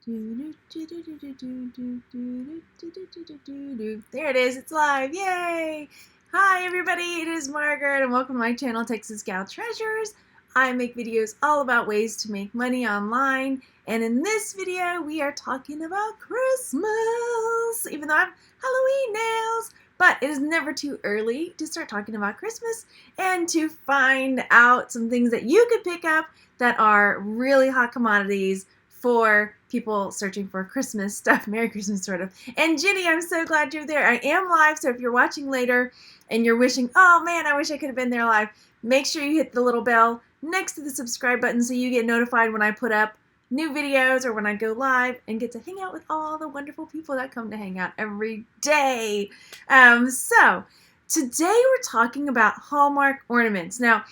There it is. It's live. Yay! Hi, everybody. It is Margaret, and welcome to my channel, Texas Gal Treasures. I make videos all about ways to make money online, and in this video, we are talking about Christmas, even though I have Halloween nails. But it is never too early to start talking about Christmas and to find out some things that you could pick up that are really hot commodities for people searching for Christmas stuff. Merry Christmas, sort of. And Jenny, I'm so glad you're there. I am live, so if you're watching later and you're wishing, oh man, I wish I could have been there live, make sure you hit the little bell next to the subscribe button so you get notified when I put up new videos or when I go live and get to hang out with all the wonderful people that come to hang out every day. So today we're talking about Hallmark ornaments. Now,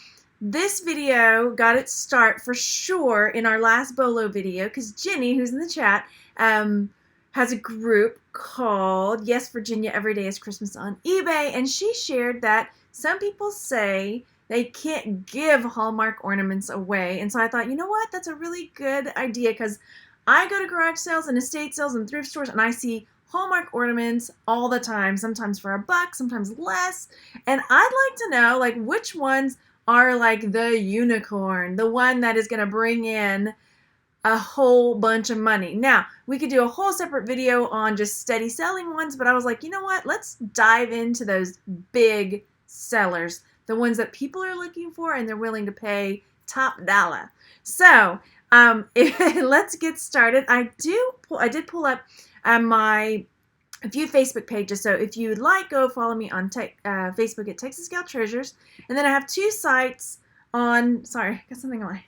this video got its start for sure in our last Bolo video because Jenny, who's in the chat, has a group called Yes, Virginia, Every Day is Christmas on eBay, and she shared that some people say they can't give Hallmark ornaments away. And so I thought, you know what, that's a really good idea because I go to garage sales and estate sales and thrift stores and I see Hallmark ornaments all the time, sometimes for $1, sometimes less. And I'd like to know, like, which ones are like the unicorn, the one that is going to bring in a whole bunch of money. Now, we could do a whole separate video on just steady selling ones, but I was like, you know what? Let's dive into those big sellers, the ones that people are looking for and they're willing to pay top dollar. So, let's get started. I did pull up a few Facebook pages, so if you would like, go follow me on Facebook at Texas Gal Treasures. And then I have two sites on, sorry, got something on my,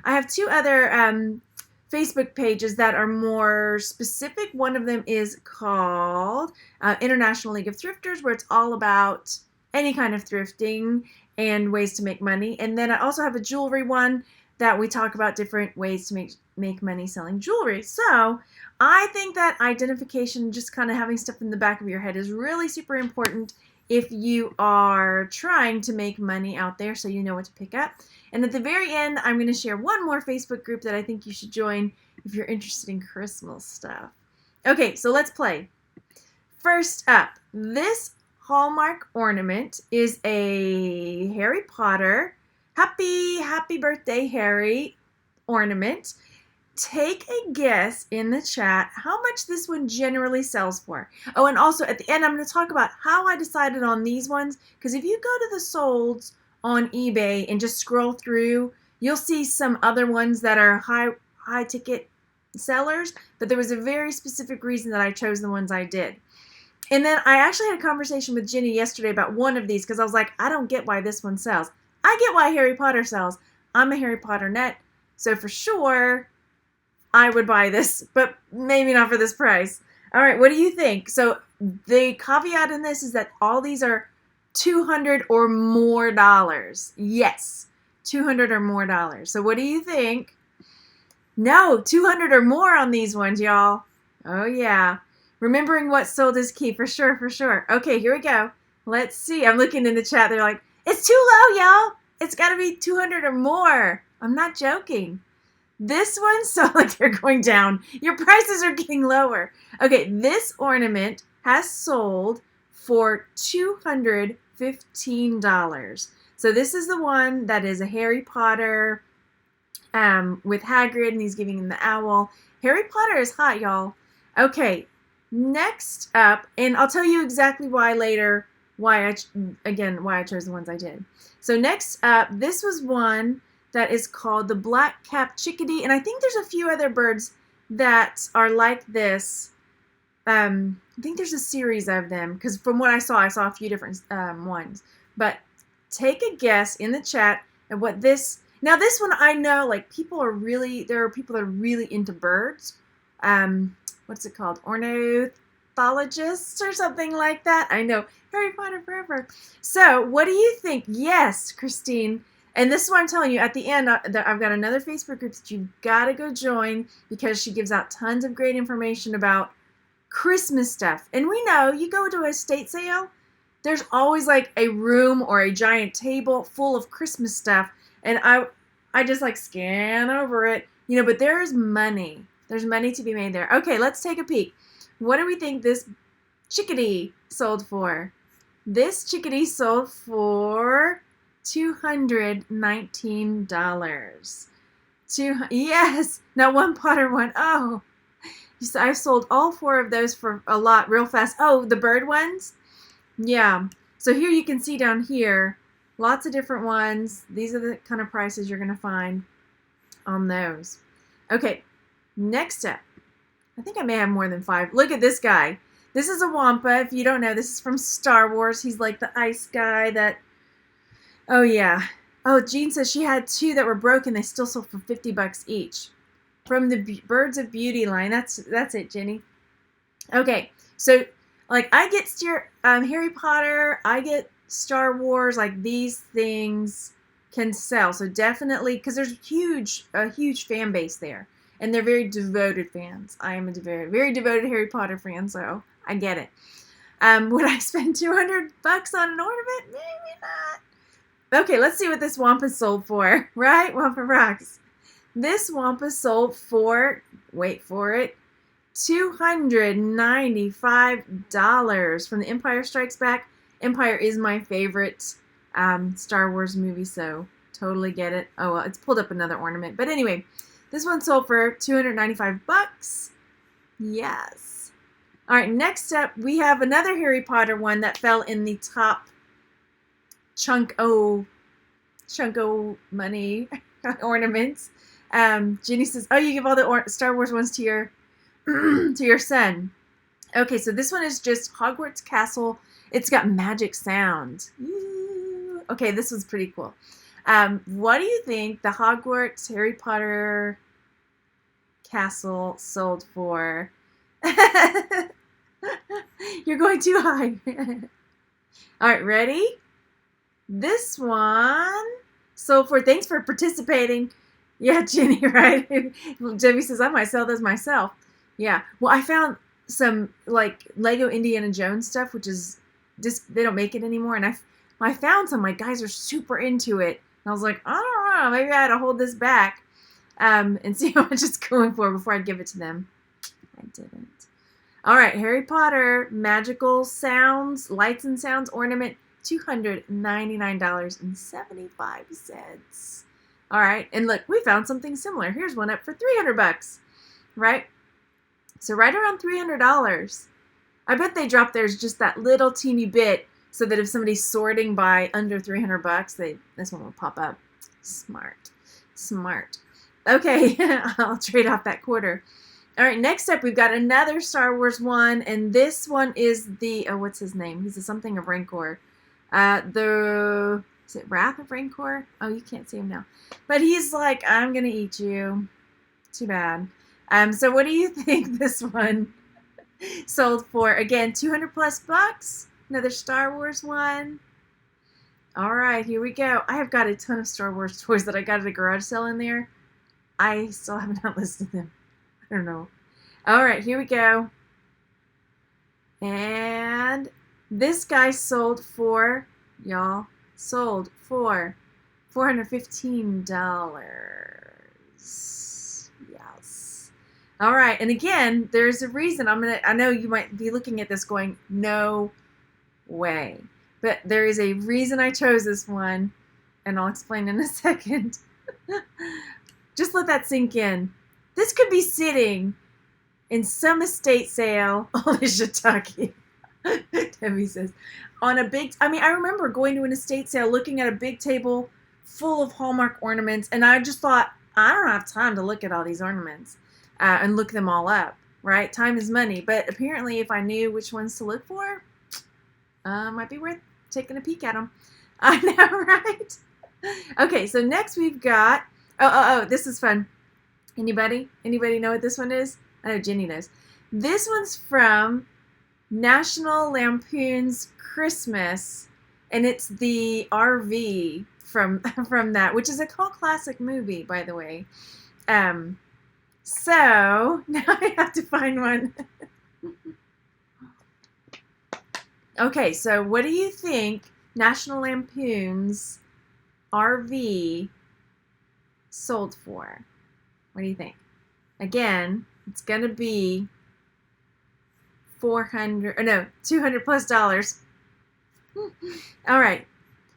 I have two other Facebook pages that are more specific. One of them is called International League of Thrifters, where it's all about any kind of thrifting and ways to make money. And then I also have a jewelry one that we talk about different ways to make money selling jewelry. So I think that identification, just kind of having stuff in the back of your head, is really super important if you are trying to make money out there, so you know what to pick up. And at the very end, I'm going to share one more Facebook group that I think you should join if you're interested in Christmas stuff. Okay, so let's play. First up, this Hallmark ornament is a Harry Potter Happy Birthday Harry ornament. Take a guess in the chat how much this one generally sells for. Oh, and also at the end, I'm going to talk about how I decided on these ones, because if you go to the solds on eBay and just scroll through, you'll see some other ones that are high ticket sellers, but there was a very specific reason that I chose the ones I did. And then I actually had a conversation with Jenny yesterday about one of these because I was like, I don't get why this one sells. I get why Harry Potter sells. I'm a Harry Potter nut, so for sure I would buy this, but maybe not for this price. All right, what do you think? So the caveat in this is that all these are $200 or more dollars. Yes, $200 or more dollars. So what do you think? No, $200 or more on these ones, y'all. Oh yeah. Remembering what's sold is key, for sure, for sure. Okay, here we go. Let's see. I'm looking in the chat. They're like, it's too low, y'all. It's got to be $200 or more. I'm not joking. This one sounds like they're going down. Your prices are getting lower. Okay, this ornament has sold for $215. So this is the one that is a Harry Potter with Hagrid, and he's giving him the owl. Harry Potter is hot, y'all. Okay, next up, and I'll tell you exactly why later, why I chose the ones I did. So next up, this was one that is called the black-capped chickadee, and I think there's a few other birds that are like this. I think there's a series of them, because from what I saw a few different ones. But take a guess in the chat at what this. Now this one I know, like, there are people that are really into birds. What's it called? Ornithologists or something like that. I know, Harry Potter forever. So what do you think? Yes, Christine. And this is what I'm telling you. At the end, I've got another Facebook group that you've got to go join because she gives out tons of great information about Christmas stuff. And we know, you go to a estate sale, there's always like a room or a giant table full of Christmas stuff. And I just like scan over it, but there is money There's money to be made there. Okay, let's take a peek. What do we think this Chickadee sold for? This Chickadee sold for $219. Yes, now one Potter one. Oh, so I've sold all 4 of those for a lot real fast. Oh, the bird ones? Yeah. So here you can see down here, lots of different ones. These are the kind of prices you're going to find on those. Okay, next up. I think I may have more than 5. Look at this guy. This is a Wampa. If you don't know, this is from Star Wars. He's like the ice guy that... Oh, yeah. Oh, Jean says she had 2 that were broken. They still sold for $50 each. From the Birds of Beauty line. That's it, Jenny. Okay, so like I get Harry Potter, I get Star Wars. Like these things can sell. So definitely, because there's a huge fan base there, and they're very devoted fans. I am a very devoted Harry Potter fan, so I get it. Would I spend $200 on an ornament? Maybe not. Okay, let's see what this Wampa sold for. Right, Wampa rocks. This Wampa sold for, wait for it, $295 from The Empire Strikes Back. Empire is my favorite Star Wars movie, so totally get it. Oh, well, it's pulled up another ornament. But anyway, this one sold for $295. Yes. All right, next up, we have another Harry Potter one that fell in the top chunk-o money ornaments. Ginny says, oh, you give all the Star Wars ones to your to your son. Okay, so this one is just Hogwarts Castle. It's got magic sound. Okay, this one's pretty cool. What do you think the Hogwarts Harry Potter Castle sold for? You're going too high. All right, ready? This one sold for, thanks for participating. Yeah, Jenny, right? Debbie says, I might sell those myself. Yeah. Well, I found some like Lego Indiana Jones stuff, which is just, they don't make it anymore. And I found some, my guys are super into it. And I was like, I don't know, maybe I had to hold this back and see how much it's going for before I give it to them. I didn't. All right, Harry Potter Magical Sounds, Lights and Sounds Ornament, $299.75. All right, and look, we found something similar. Here's one up for $300, right? So right around $300. I bet they dropped theirs just that little teeny bit so that if somebody's sorting by under $300, this one will pop up. Smart. Okay, I'll trade off that quarter. All right, next up, we've got another Star Wars one, and this one is the, oh, what's his name? He's a something of Rancor. Is it Wrath of Rancor? Oh, you can't see him now. But he's like, I'm going to eat you. Too bad. So what do you think this one sold for? Again, $200+ Another Star Wars one. All right, here we go. I have got a ton of Star Wars toys that I got at a garage sale in there. I still have not listed them. I don't know. All right, here we go. And this guy sold for, y'all, sold for $415. Yes. All right, and again, there's a reason. I know you might be looking at this going, no way. But there is a reason I chose this one, and I'll explain in a second. Just let that sink in. This could be sitting in some estate sale. Oh, the shiitake. Debbie says, on a big, I remember going to an estate sale, looking at a big table full of Hallmark ornaments, and I just thought, I don't have time to look at all these ornaments and look them all up, right? Time is money. But apparently, if I knew which ones to look for, might be worth taking a peek at them. I know, right? Okay, so next we've got, this is fun. Anybody know what this one is? I know Jenny knows. This one's from National Lampoon's Christmas, and it's the RV from that, which is a cult classic movie, by the way. So now I have to find one. Okay, so what do you think National Lampoon's RV sold for? What do you think? Again, it's going to be $200 plus dollars. All right.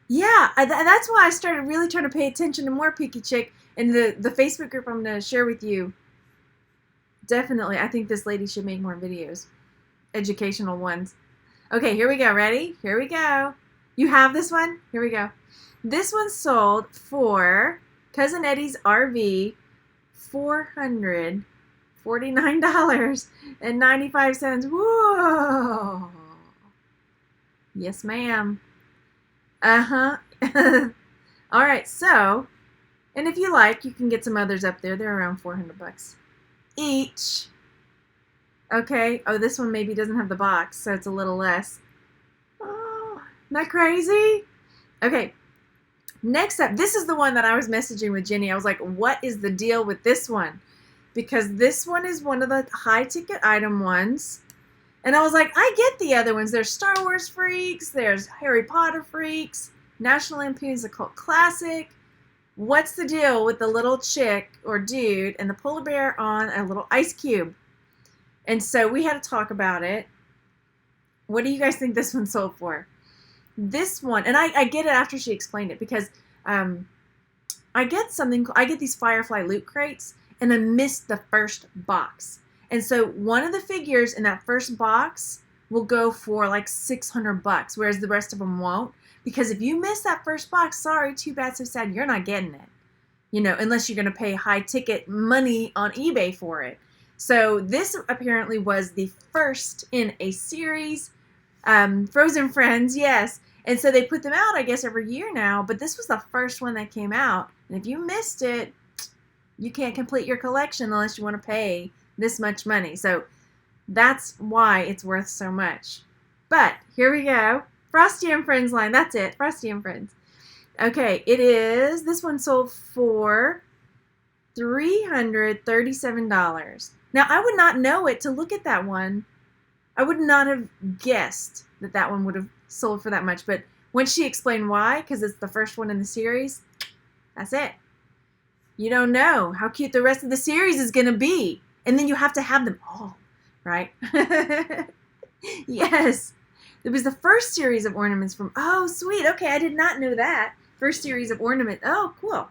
Yeah, that's why I started really trying to pay attention to more Picky Chick. And the Facebook group I'm going to share with you, definitely, I think this lady should make more videos. Educational ones. Okay, here we go. Ready? Here we go. You have this one? Here we go. This one sold for Cousin Eddie's RV, $449.95. Whoa. Yes, ma'am. Uh-huh. All right, so, and if you like, you can get some others up there. They're around $400 each. Okay. Oh, this one maybe doesn't have the box, so it's a little less. Oh, isn't that crazy? Okay. Next up, this is the one that I was messaging with Jenny. I was like, what is the deal with this one? Because this one is one of the high ticket item ones. And I was like, I get the other ones. There's Star Wars freaks. There's Harry Potter freaks. National Lampoon's a cult classic. What's the deal with the little chick or dude and the polar bear on a little ice cube? And so we had to talk about it. What do you guys think this one sold for? This one, and I get it after she explained it, because I get these Firefly loot crates, and I missed the first box. And so one of the figures in that first box will go for like $600, whereas the rest of them won't. Because if you miss that first box, sorry, too bad, so sad, you're not getting it. You know, unless you're going to pay high ticket money on eBay for it. So this apparently was the first in a series. Frozen Friends, yes. And so they put them out, I guess, every year now. But this was the first one that came out. And if you missed it, you can't complete your collection unless you want to pay this much money. So that's why it's worth so much. But here we go. Frosty and Friends line. That's it. Frosty and Friends. Okay, this one sold for $337. Now, I would not know it to look at that one. I would not have guessed that that one would have sold for that much. But when she explained why, because it's the first one in the series, that's it. You don't know how cute the rest of the series is going to be. And then you have to have them all, right? Yes. It was the first series of ornaments from, oh, sweet. Okay, I did not know that. First series of ornament. Oh, cool.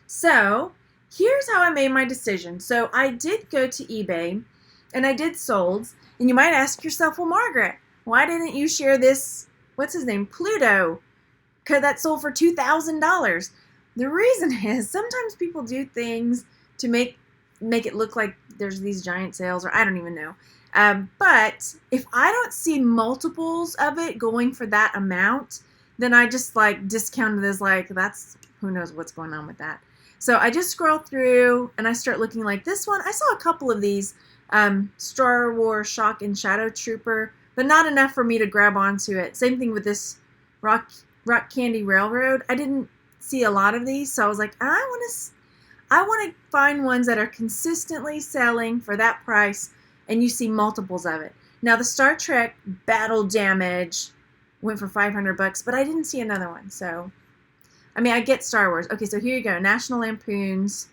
So here's how I made my decision. So I did go to eBay, and I did solds. And you might ask yourself, well, Margaret, why didn't you share this, what's his name, Pluto? Because that sold for $2,000. The reason is sometimes people do things to make it look like there's these giant sales, or I don't even know. But if I don't see multiples of it going for that amount, then I just like discount it as like, that's, who knows what's going on with that. So I just scroll through and I start looking like this one. I saw a couple of these Star Wars Shock and Shadow Trooper, but not enough for me to grab onto it. Same thing with this Rock Candy Railroad. I didn't see a lot of these, so I was like, I want to find ones that are consistently selling for that price, and you see multiples of it. Now the Star Trek Battle Damage went for $500, but I didn't see another one. So, I mean, I get Star Wars. Okay, so here you go. National Lampoons.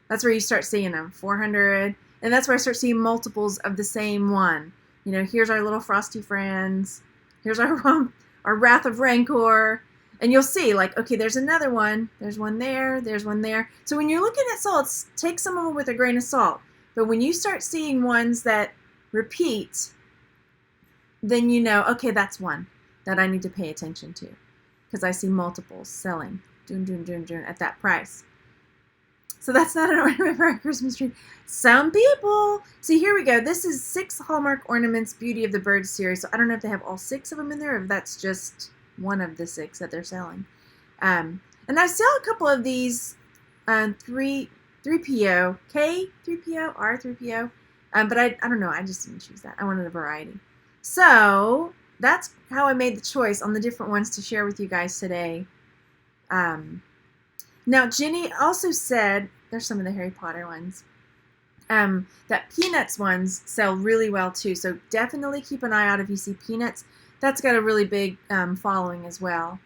That's where you start seeing them. 400. And that's where I start seeing multiples of the same one. You know, here's our little Frosty Friends. Here's our Wrath of Rancor. And you'll see, like, okay, there's another one. There's one there. There's one there. So when you're looking at salts, take some of them with a grain of salt. But when you start seeing ones that repeat, then you know, okay, that's one that I need to pay attention to. Because I see multiples selling at that price. So that's not an ornament for a Christmas tree. Some people. See, here we go. This is 6 Hallmark Ornaments Beauty of the Birds series. So I don't know if they have all 6 of them in there, or if that's just one of the 6 that they're selling. And I sell a couple of these 3PO, K3PO, R3PO. But I don't know. I just didn't choose that. I wanted a variety. So that's how I made the choice on the different ones to share with you guys today. Now, Jenny also said, there's some of the Harry Potter ones, that Peanuts ones sell really well too. So definitely keep an eye out if you see Peanuts. That's got a really big following as well.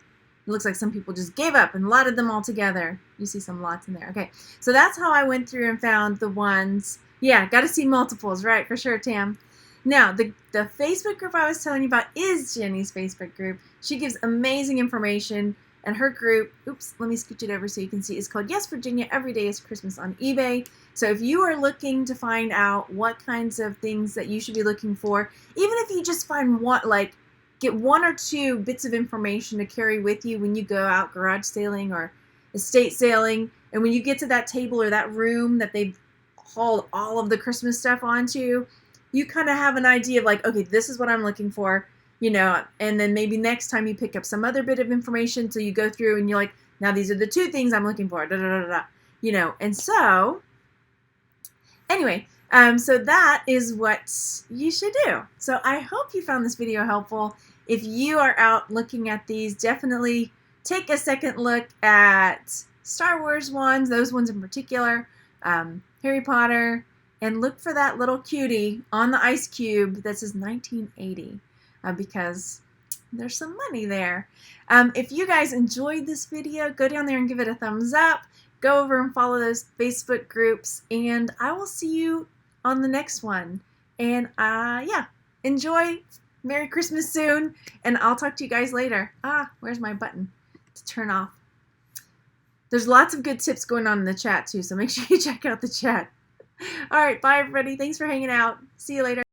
It looks like some people just gave up and lotted them all together. You see some lots in there. Okay, so that's how I went through and found the ones. Yeah, got to see multiples, right? For sure, Tam. Now, the Facebook group I was telling you about is Jenny's Facebook group. She gives amazing information, and her group, oops, let me scooch it over so you can see, is called Yes, Virginia, Every Day is Christmas on eBay. So if you are looking to find out what kinds of things that you should be looking for, even if you just find one, like, get one or two bits of information to carry with you when you go out garage sailing or estate sailing, and when you get to that table or that room that they've hauled all of the Christmas stuff onto, you kind of have an idea of like, okay, this is what I'm looking for, you know, and then maybe next time you pick up some other bit of information, so you go through and you're like, now these are the two things I'm looking for, da, da, da, da, you know. And so anyway, so that is what you should do. So I hope you found this video helpful. If you are out looking at these, definitely take a second look at Star Wars ones, those ones in particular, Harry Potter, and look for that little cutie on the ice cube that says 1980, because there's some money there. If you guys enjoyed this video, go down there and give it a thumbs up. Go over and follow those Facebook groups, and I will see you on the next one. And yeah, enjoy. Merry Christmas soon, and I'll talk to you guys later. Where's my button to turn off? There's lots of good tips going on in the chat too, so make sure you check out the chat. All right, bye everybody. Thanks for hanging out. See you later.